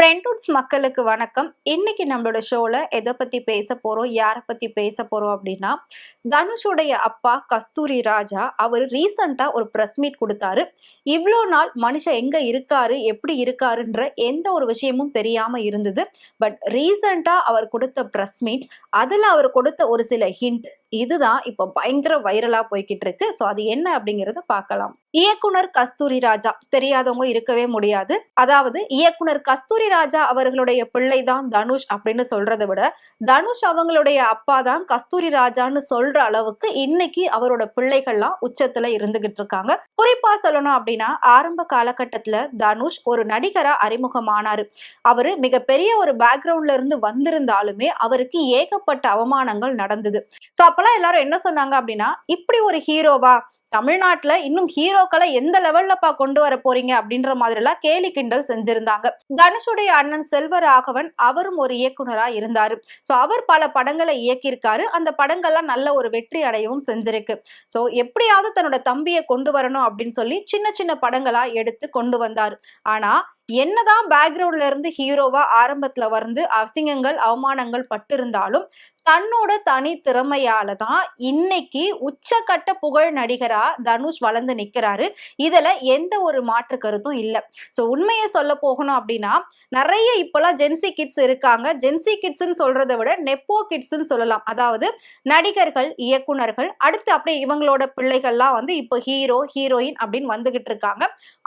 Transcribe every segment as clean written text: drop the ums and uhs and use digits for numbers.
ஃப்ரெண்ட்வுட்ஸ் மக்களுக்கு வணக்கம். இன்னைக்கு நம்மளோட ஷோல எதை பத்தி பேச போறோம், யாரை பத்தி பேச போறோம் அப்படின்னா, தனுஷுடைய அப்பா கஸ்தூரி ராஜா அவர் ரீசெண்டா ஒரு பிரஸ் மீட் கொடுத்தாரு. இவ்வளோ நாள் மனுஷன் எங்க இருக்காரு, எப்படி இருக்காருன்ற எந்த ஒரு விஷயமும் தெரியாம இருந்தது. பட் ரீசெண்டா அவர் கொடுத்த பிரஸ் மீட், அதுல அவர் கொடுத்த ஒரு சில ஹிண்ட், இதுதான் இப்ப பயங்கர வைரலா போய்கிட்டு இருக்கு. சோ அது என்ன அப்படிங்கறத பார்க்கலாம். இயக்குனர் கஸ்தூரி ராஜா தெரியாதவங்க இருக்கவே முடியாது. அதாவது இயக்குனர் கஸ்தூரி ராஜா அவர்களுடைய பிள்ளைதான் தனுஷ் அப்படின்னு சொல்றதை விட, தனுஷ் அவங்களுடைய அப்பா தான் கஸ்தூரி ராஜான்னு சொல்ற அளவுக்கு இன்னைக்கு அவரோட பிள்ளைகள்லாம் உச்சத்துல இருந்துகிட்டு இருக்காங்க. குறிப்பா சொல்லணும் அப்படின்னா, ஆரம்ப காலகட்டத்துல தனுஷ் ஒரு நடிகரா அறிமுகமானாரு. அவரு மிகப்பெரிய ஒரு பேக்ரவுண்ட்ல இருந்து வந்திருந்தாலுமே அவருக்கு ஏகப்பட்ட அவமானங்கள் நடந்தது. சோ அப்பெல்லாம் எல்லாரும் என்ன சொன்னாங்க அப்படின்னா, இப்படி ஒரு ஹீரோவா தமிழ்நாட்டுல இன்னும் ஹீரோக்களை எந்த லெவல்லப்பா கொண்டு வர போறீங்க அப்படின்ற மாதிரி எல்லாம் கேலி கிண்டல் செஞ்சிருந்தாங்க. தனுஷுடைய அண்ணன் செல்வராகவன் அவரும் ஒரு இயக்குனரா இருந்தாரு. சோ அவர் பல படங்களை இயக்கியிருக்காரு. அந்த படங்கள்லாம் நல்ல ஒரு வெற்றி அடையவும் செஞ்சிருக்கு. சோ எப்படியாவது தன்னோட தம்பியை கொண்டு வரணும் அப்படின்னு சொல்லி சின்ன சின்ன படங்களா எடுத்து கொண்டு வந்தாரு. ஆனா என்னதான் பேக்ரவுண்ட்ல இருந்து ஹீரோவா ஆரம்பத்துல வந்து அசிங்கங்கள் அவமானங்கள் பட்டு இருந்தாலும் தன்னோட தனி திறமையால தான் இன்னைக்கு உச்சக்கட்ட புகழ் நடிகரா தனுஷ் வளர்ந்து நிக்கிறாரு. இதுல எந்த ஒரு மாற்று கருத்தும் இல்ல. சோ உண்மையை சொல்ல போகணும் அப்படின்னா, நிறைய இப்பெல்லாம் ஜென்சி கிட்ஸ் இருக்காங்க. ஜென்சி கிட்ஸ்ன்னு சொல்றதை விட நெப்போ கிட்ஸ்ன்னு சொல்லலாம். அதாவது நடிகர்கள், இயக்குனர்கள், அடுத்து அப்படியே இவங்களோட பிள்ளைகள்லாம் வந்து இப்போ ஹீரோ ஹீரோயின் அப்படின்னு வந்துகிட்டு இருக்காங்க.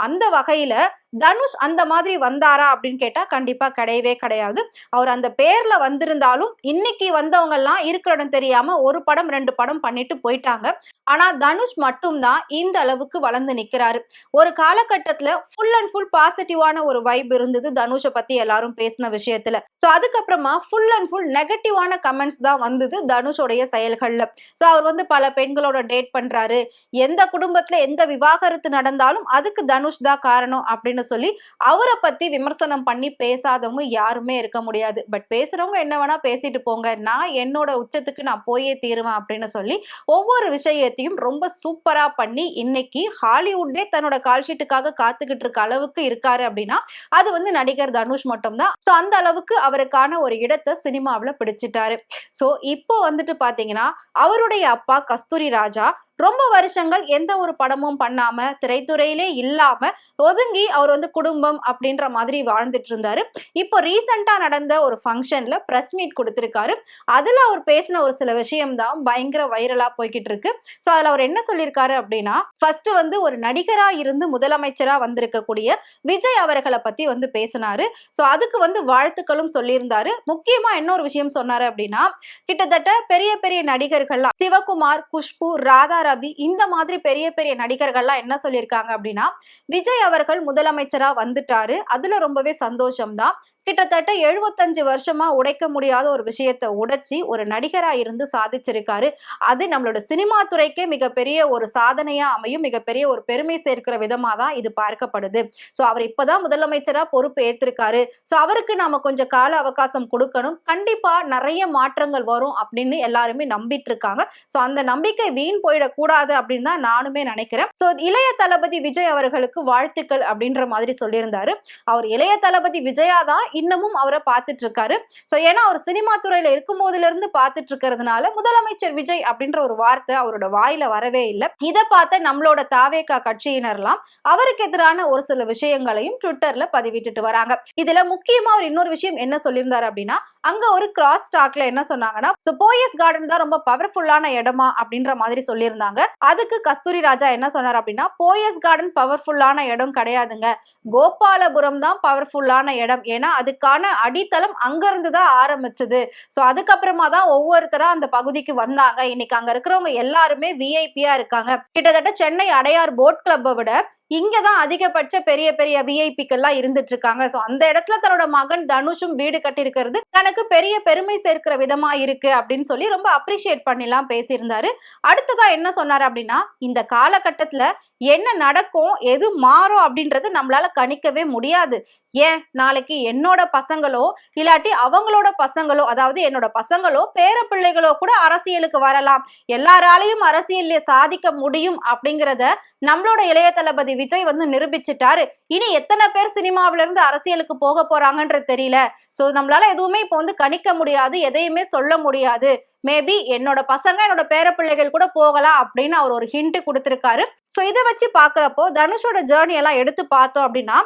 அந்த வகையில தனுஷ் அந்த மாதிரி வந்தாரா அப்படின்னு கேட்டா கண்டிப்பா கிடையவே கிடையாது. அவர் அந்த பேர்ல வந்திருந்தாலும் இன்னைக்கு வந்தவங்க எல்லாம் இருக்கிற இடம் தெரியாம ஒரு படம் 2 படம் பண்ணிட்டு போயிட்டாங்க. ஆனா தனுஷ் மட்டும்தான் இந்த அளவுக்கு வளர்ந்து நிக்கிறாரு. ஒரு காலகட்டத்துல ஃபுல் அண்ட் ஃபுல் பாசிட்டிவான ஒரு வைப் இருந்தது தனுஷை பத்தி எல்லாரும் பேசின விஷயத்துல. சோ அதுக்கப்புறமா ஃபுல் அண்ட் ஃபுல் நெகட்டிவான கமெண்ட்ஸ் தான் வந்தது தனுஷோடைய செயல்கள்ல. சோ அவர் வந்து பல பெண்களோட டேட் பண்றாரு, எந்த குடும்பத்துல எந்த விவாகரத்து நடந்தாலும் அதுக்கு தனுஷ் தான் காரணம் அப்படின்னு சொல்லி அவரை பத்தி விமர்சனம் பண்ணி பேசாதவங்க யாருமே இருக்க முடியாது. பட் பேசுறவங்க என்ன வேணா பேசிட்டு போங்க, நான் என்னோட உச்சத்துக்கு நான் போயே தீருவேன் அப்படின்னு சொல்லி ஒவ்வொரு விஷயத்தையும் ரொம்ப சூப்பரா பண்ணி இன்னைக்கு ஹாலிவுட்டே தன்னோட கால்ஷீட்டுக்காக காத்துக்கிட்டு இருக்க அளவுக்கு இருக்காரு அப்படின்னா அது வந்து நடிகர் தனுஷ் மட்டும் தான். சோ அந்த அளவுக்கு அவருக்கான ஒரு இடத்தை சினிமாவில் பிடிச்சிட்டாரு. சோ இப்போ வந்துட்டு பாத்தீங்கன்னா அவருடைய அப்பா கஸ்தூரி ராஜா ரொம்ப வருஷங்கள் எந்த ஒரு படமும் பண்ணாம திரைத்துறையிலே இல்லாம ஒதுங்கி அவர் வந்து குடும்பம் அப்படின்ற மாதிரி வாழ்ந்துட்டு இருந்தாரு. இப்போ ரீசெண்டா நடந்த ஒரு ஃபங்க்ஷன்ல பிரஸ் மீட் கொடுத்திருக்காரு. அதுல அவர் பேசின ஒரு சில விஷயம் தான் பயங்கர வைரலா போய்கிட்டு இருக்கு. சோ அதுல அவர் என்ன சொல்லியிருக்காரு அப்படின்னா, ஃபர்ஸ்ட் வந்து ஒரு நடிகரா இருந்து முதலமைச்சரா வந்திருக்கக்கூடிய விஜய் அவர்களை பத்தி வந்து பேசினாரு. சோ அதுக்கு வந்து வாழ்த்துக்களும் சொல்லியிருந்தாரு. முக்கியமா இன்னொரு விஷயம் சொன்னாரு அப்படின்னா, கிட்டத்தட்ட பெரிய பெரிய நடிகர்கள்லாம் சிவகுமார், குஷ்பு, ராதா ரவி இந்த மாதிரி பெரிய பெரிய நடிகர்கள்லாம் என்ன சொல்லியிருக்காங்க அப்படின்னா, விஜய் அவர்கள் முதலமைச்சரா வந்துட்டாரு, அதுல ரொம்பவே சந்தோஷம் தான். கிட்டத்தட்ட 75 வருஷமா உடைக்க முடியாத ஒரு விஷயத்தை உடைச்சி ஒரு நடிகரா இருந்து சாதிச்சிருக்காரு. அது நம்மளோட சினிமா துறைக்கே மிகப்பெரிய ஒரு சாதனையா அமையும், மிகப்பெரிய ஒரு பெருமை சேர்க்கிற விதமா தான் இது பார்க்கப்படுது. சோ அவர் இப்பதான் முதலமைச்சரா பொறுப்பு ஏற்றிருக்காரு. சோ அவருக்கு நாம கொஞ்சம் கால அவகாசம் கொடுக்கணும், கண்டிப்பா நிறைய மாற்றங்கள் வரும் அப்படின்னு எல்லாருமே நம்பிட்டு இருக்காங்க. சோ அந்த நம்பிக்கை வீண் போயிடக்கூடாது அப்படின்னு தான் நானுமே நினைக்கிறேன். சோ இளைய தளபதி விஜய் அவர்களுக்கு வாழ்த்துக்கள் அப்படின்ற மாதிரி சொல்லியிருந்தாரு. அவர் இளைய தளபதி விஜயா தான் இன்னமும் அவரை பார்த்துட்டு இருக்காரு. சோ ஏன்னா அவர் சினிமா துறையில இருக்கும் போதுல இருந்து பார்த்துட்டு இருக்கிறதுனால முதலமைச்சர் விஜய் அப்படின்ற ஒரு வார்த்தை அவரோட வாயில வரவே இல்லை. இதை பார்த்த நம்மளோட தாவேகா கட்சியினர்லாம் அவருக்கு எதிரான ஒரு சில விஷயங்களையும் ட்விட்டர்ல பதிவிட்டுட்டு வராங்க. இதுல முக்கியமா அவர் இன்னொரு விஷயம் என்ன சொல்லியிருந்தாரு அப்படின்னா, அங்க ஒரு கிராஸ் டாக்ல என்ன சொன்னாங்கன்னா, போயஸ் கார்டன் தான் ரொம்ப பவர்ஃபுல்லான இடமா அப்படின்ற மாதிரி சொல்லியிருந்தாங்க. அதுக்கு கஸ்தூரி ராஜா என்ன சொன்னார் அப்படின்னா, போயஸ் கார்டன் பவர்ஃபுல்லான இடம் கிடையாதுங்க, கோபாலபுரம் தான் பவர்ஃபுல்லான இடம். ஏன்னா அதுக்கான அடித்தளம் அங்க இருந்துதான் ஆரம்பிச்சது. சோ அதுக்கப்புறமா தான் ஒவ்வொருத்தரா அந்த பகுதிக்கு வந்தாங்க. இன்னைக்கு அங்க இருக்கிறவங்க எல்லாருமே விஐபியா இருக்காங்க. கிட்டத்தட்ட சென்னை அடையார் போட் கிளப்பை விட இங்கதான் அதிகபட்ச பெரிய பெரிய விஐபிக்கெல்லாம் இருந்துட்டு இருக்காங்க. சோ அந்த இடத்துல தன்னோட மகன் தனுஷும் வீடு கட்டியிருக்கிறது தனக்கு பெரிய பெருமை சேர்க்கிற விதமா இருக்கு அப்படின்னு சொல்லி ரொம்ப அப்ரிஷியேட் பண்ணிலாம் பேசியிருந்தாரு. அடுத்ததா என்ன சொன்னாரு அப்படின்னா, இந்த காலகட்டத்துல என்ன நடக்கும், எது மாறும் அப்படின்றது நம்மளால கணிக்கவே முடியாது. ஏன் நாளைக்கு என்னோட பசங்களோ இல்லாட்டி அவங்களோட பசங்களோ, அதாவது என்னோட பசங்களோ பேர பிள்ளைகளோ கூட அரசியலுக்கு வரலாம். எல்லாராலையும் அரசியல்ல சாதிக்க முடியும் அப்படிங்கிறத நம்மளோட இளைய தளபதி விஜய் வந்து நிரூபிச்சுட்டாரு. இனி எத்தனை பேர் சினிமாவில இருந்து அரசியலுக்கு போக போறாங்கன்றது தெரியல. சோ நம்மளால எதுவுமே இப்ப வந்து கணிக்க முடியாது, எதையுமே சொல்ல முடியாது. மேபி என்னோட பசங்க என்னோட பேர பிள்ளைகள் கூட போகலாம் அப்படின்னு அவர் ஒரு ஹிண்ட் கொடுத்திருக்காரு. சோ இதை வச்சு பாக்குறப்போ தனுஷோட ஜேர்னி எல்லாம் எடுத்து பார்த்தோம் அப்படின்னா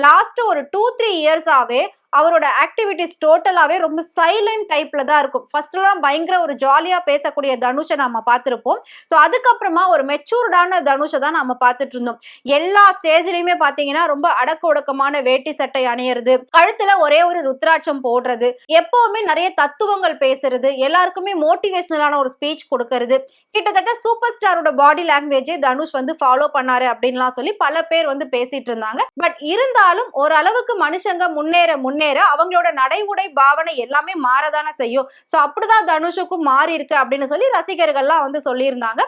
லாஸ்ட் ஒரு 2-3 இயர்ஸாவே அவரோட ஆக்டிவிட்டிஸ் டோட்டலாவே ரொம்ப சைலண்ட் டைப்ல தான் இருக்கும். ஃபர்ஸ்ட் எல்லாம் பயங்கர ஒரு ஜாலியா பேசக்கூடிய தனுஷை நம்ம பார்த்திருப்போம். சோ அதுக்கப்புறமா ஒரு மெச்சூர்டான தனுஷை தான் நம்ம பார்த்துட்டு இருந்தோம். எல்லா ஸ்டேஜ்லயுமே பாத்தீங்கன்னா ரொம்ப அடக்க ஒடுக்கமான வேட்டி சட்டை அணியிறது, கழுத்துல ஒரே ஒரு ருத்ராட்சம் போடுறது, எப்பவுமே நிறைய தத்துவங்கள் பேசுறது, எல்லாருக்குமே மோட்டிவேஷனலான ஒரு ஸ்பீச் கொடுக்கறது, கிட்டத்தட்ட சூப்பர் ஸ்டாரோட பாடி லாங்குவேஜே தனுஷ் வந்து ஃபாலோ பண்ணாரு அப்படின்லாம் சொல்லி பல பேர் வந்து பேசிட்டு இருந்தாங்க. பட் இருந்தாலும் ஓரளவுக்கு மனுஷங்க முன்னேற அவங்களோட நடை உடை பாவனை எல்லாமே மாறதானே செய்யும். சோ அப்படிதான் தனுஷுக்கும் மாறி இருக்கு அப்படின்னு சொல்லி ரசிகர்கள்லாம் வந்து சொல்லியிருந்தாங்க.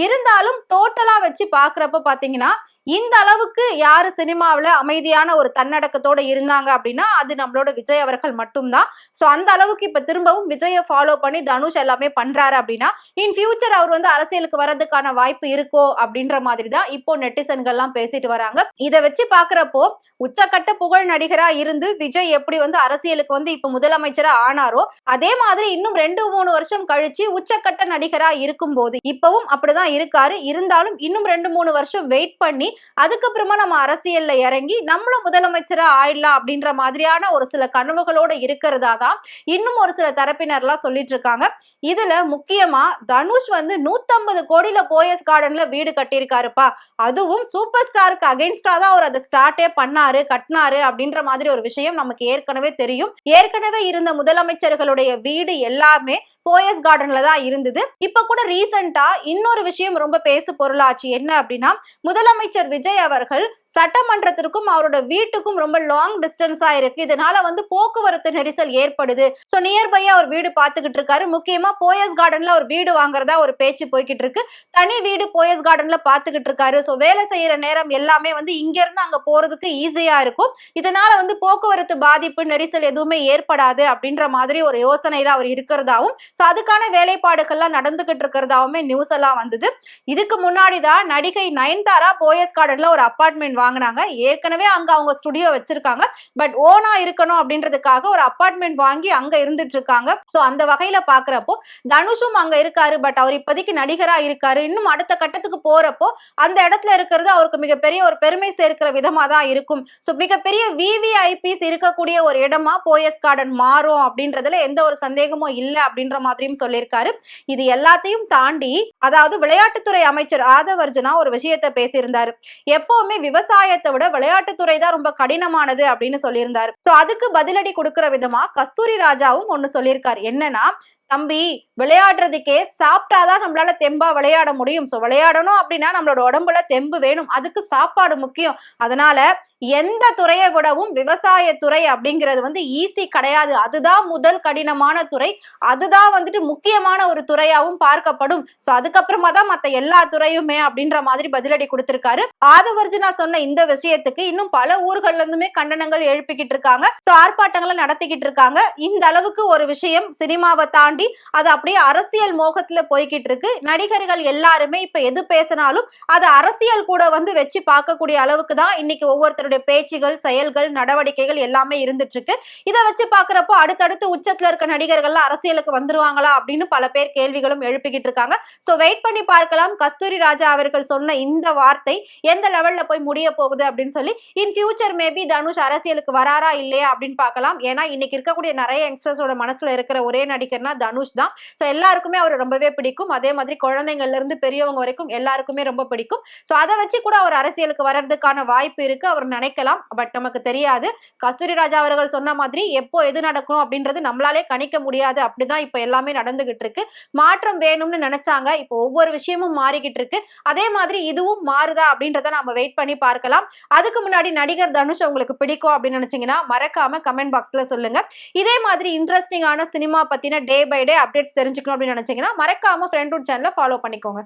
இருந்தாலும் டோட்டலா வச்சு பாக்குறப்ப பாத்தீங்கன்னா இந்த அளவுக்கு யாரு சினிமாவில அமைதியான ஒரு தன்னடக்கத்தோட இருந்தாங்க அப்படின்னா அது நம்மளோட விஜய் அவர்கள் மட்டும்தான். சோ அந்த அளவுக்கு இப்ப திரும்பவும் விஜயை ஃபாலோ பண்ணி தனுஷ் எல்லாமே பண்றாரு அப்படின்னா இன் ஃபியூச்சர் அவர் வந்து அரசியலுக்கு வர்றதுக்கான வாய்ப்பு இருக்கோ அப்படின்ற மாதிரி தான் இப்போ நெட்டிசன்கள் எல்லாம் பேசிட்டு வராங்க. இதை வச்சு பாக்குறப்போ உச்சக்கட்ட புகழ் நடிகரா இருந்து விஜய் எப்படி வந்து அரசியலுக்கு வந்து இப்ப முதலமைச்சரா ஆனாரோ அதே மாதிரி இன்னும் 2-3 வருஷம் கழிச்சு உச்சக்கட்ட நடிகரா இருக்கும் போது இப்பவும் அப்படிதான் இருக்காரு. இருந்தாலும் இன்னும் 2-3 வருஷம் வெயிட் பண்ணி அதுக்கப்புறமா நம்ம அரசியல்ல இறங்கி நம்மளும் முதலமைச்சரா ஆயிடலாம் அப்படின்ற மாதிரியான ஒரு சில கனவுகளோட இருக்கிறதா தான் இன்னும் ஒரு சில தரப்பினர்லாம் சொல்லிட்டு இருக்காங்க. இதுல முக்கியமா தனுஷ் வந்து 150 கோடியில போயஸ் கார்டன்ல வீடு கட்டியிருக்காருப்பா. அதுவும் சூப்பர் ஸ்டாருக்கு அகைன்ஸ்டா தான் அவர் அதை ஸ்டார்டே கட்டினாரு அப்படின்ற மாதிரி ஒரு விஷயம் நமக்கு ஏற்கனவே தெரியும். ஏற்கனவே இருந்த முதலமைச்சர்களுடைய வீடு எல்லாமே போயஸ் கார்டன்ல தான் இருந்தது. இப்ப கூட ரீசெண்டா இன்னொரு விஷயம் ரொம்ப பேசு பொருளாச்சு. என்ன அப்படின்னா முதலமைச்சர் விஜய் அவர்கள் சட்டமன்றத்திற்கும் அவரோட வீட்டுக்கும் ரொம்ப லாங் டிஸ்டன்ஸா இருக்கு. இதனால வந்து போக்குவரத்து நெரிசல் ஏற்படுது. சோ நியர்பையா அவர் வீடு பாத்துக்கிட்டு இருக்காரு. முக்கியமா போயஸ் கார்டன்ல ஒரு வீடு வாங்குறதா ஒரு பேச்சு போய்கிட்டு இருக்கு. தனி வீடு போயஸ் கார்டன்ல பாத்துக்கிட்டு இருக்காரு. சோ வேலை செய்யற நேரம் எல்லாமே வந்து இங்க இருந்து அங்க போறதுக்கு ஈஸியா இருக்கும். இதனால வந்து போக்குவரத்து பாதிப்பு நெரிசல் எதுவுமே ஏற்படாது அப்படின்ற மாதிரி ஒரு யோசனையில அவர் இருக்கிறதாவும் சோ அதுக்கான வேலைப்பாடுகள்லாம் நடந்துகிட்டு இருக்கிறதாவுமே நியூஸ் எல்லாம் வந்தது. இதுக்கு முன்னாடிதான் நடிகை நயன்தாரா போயஸ் கார்டன்ல ஒரு அபார்ட்மெண்ட் வாங்கினாங்க. ஏற்கனவே அங்க அவங்க ஸ்டுடியோ வச்சிருக்காங்க. பட் ஓனா இருக்கணும் அப்படின்றதுக்காக ஒரு அபார்ட்மெண்ட் வாங்கி அங்க இருந்துட்டு இருக்காங்க. சோ அந்த வகையில பாக்குறப்போ தனுஷும் அங்க இருக்காரு. பட் அவர் இப்போதைக்கு நடிகரா இருக்காரு. இன்னும் அடுத்த கட்டத்துக்கு போறப்போ அந்த இடத்துல இருக்கிறது அவருக்கு மிகப்பெரிய ஒரு பெருமை சேர்க்கிற விதமா தான் இருக்கும். சோ மிகப்பெரிய VVIPs இருக்கக்கூடிய ஒரு இடமா போயஸ் கார்டன் மாறும் அப்படின்றதுல எந்த ஒரு சந்தேகமும் இல்ல அப்படின்ற மாதிரியும் சொல்லியிருக்காரு. இது எல்லாத்தையும் தாண்டி அதாவது விளையாட்டுத்துறை அமைச்சர் ஆதவ் அர்ஜுனா ஒரு விஷயத்தை பேசியிருந்தாரு. எப்பவுமே விவசாயத்தை விட விளையாட்டுத்துறை தான் ரொம்ப கடினமானது அப்படின்னு சொல்லியிருந்தாரு. சோ அதுக்கு பதிலடி கொடுக்கிற விதமா கஸ்தூரி ராஜாவும் ஒண்ணு சொல்லியிருக்காரு. என்னன்னா தம்பி விளையாடுறதுக்கே சாப்பிட்டாதான் நம்மளால தெம்பா விளையாட முடியும். சோ விளையாடணும் அப்படின்னா நம்மளோட உடம்புல தெம்பு வேணும். அதுக்கு சாப்பாடு முக்கியம். அதனால எந்த துறையை விடவும் விவசாயத்துறை அப்படிங்கிறது வந்து ஈஸி கிடையாது. அதுதான் முதல் கடினமான துறை. அதுதான் வந்துட்டு முக்கியமான ஒரு துறையாவும் பார்க்கப்படும். சோ அதுக்கப்புறமா தான் மத்த எல்லா துறையுமே அப்படின்ற மாதிரி பதிலடி கொடுத்திருக்காரு. ஆதவர்ஜுனா சொன்ன இந்த விஷயத்துக்கு இன்னும் பல ஊர்கள்ல இருந்துமே கண்டனங்கள் எழுப்பிக்கிட்டு இருக்காங்க. சோ ஆர்ப்பாட்டங்களை நடத்திக்கிட்டு இருக்காங்க. இந்த அளவுக்கு ஒரு விஷயம் சினிமாவை தாண்டி அது அப்படியே அரசியல் மோகத்துல போய்கிட்டு இருக்கு. நடிகர்கள் எல்லாருமே இப்ப எது பேசினாலும் அது அரசியல் கூட வந்து வச்சு பார்க்கக்கூடிய அளவுக்கு தான் இன்னைக்கு ஒவ்வொருத்தருடைய பேச்சுகள், செயல்கள், நடவடிக்கைகள் எல்லாமே இருந்துட்டு இருக்கு. இதை வச்சு பாக்குறப்போ அடுத்தடுத்து உச்சத்துல இருக்க நடிகர்கள்லாம் அரசியலுக்கு வந்துருவாங்களா அப்படின்னு பல பேர் கேள்விகளும் எழுப்பிக்கிட்டு இருக்காங்க. சோ வெயிட் பண்ணி பார்க்கலாம் கஸ்தூரி ராஜா அவர்கள் சொன்ன இந்த வார்த்தை எந்த லெவல்ல போய் முடிய போகுது அப்படின்னு சொல்லி. இன் ஃபியூச்சர் மேபி தனுஷ் அரசியலுக்கு வராரா இல்லையா அப்படின்னு பார்க்கலாம். ஏன்னா இன்னைக்கு இருக்கக்கூடிய நிறைய யங்ஸ்டர்ஸோட மனசுல இருக்கிற ஒரே நடிகர்னா தனுஷ் தான். சோ எல்லாருக்குமே அவர் ரொம்பவே பிடிக்கும். அதே மாதிரி குழந்தைங்கள்ல இருந்து பெரியவங்க வரைக்கும் எல்லாருக்குமே ரொம்ப பிடிக்கும். சோ அதை வச்சு கூட அவர் அரசியலுக்கு வர்றதுக்கான வாய்ப்பு இருக்கு. அவர் நினைக்கலாம். பட் நமக்கு தெரியாது. கஸ்தூரி ராஜா அவர்கள் சொன்ன மாதிரி எப்போ எது நடக்கும் அப்படின்றது நம்மளாலே கணிக்க முடியாது. அப்படிதான் இப்ப எல்லாமே நடந்துகிட்டு இருக்கு. மாற்றம் வேணும்னு நினைச்சாங்க. இப்போ ஒவ்வொரு விஷயமும் மாறிக்கிட்டு இருக்கு. அதே மாதிரி இதுவும் மாறுதா அப்படின்றத நம்ம வெயிட் பண்ணி பார்க்கலாம். அதுக்கு முன்னாடி நடிகர் தனுஷ் உங்களுக்கு பிடிக்கும் அப்படின்னு நினைச்சீங்கன்னா மறக்காம கமெண்ட் பாக்ஸ்ல சொல்லுங்க. இதே மாதிரி இன்ட்ரெஸ்டிங்கான சினிமா பத்தின டே பை டே அப்டேட்ஸ் தெரிஞ்சுக்கணும் அப்படின்னு நினைச்சீங்கன்னா மறக்காம ஃப்ரெண்ட்வுட் சேனலை ஃபாலோ பண்ணிக்கோங்க.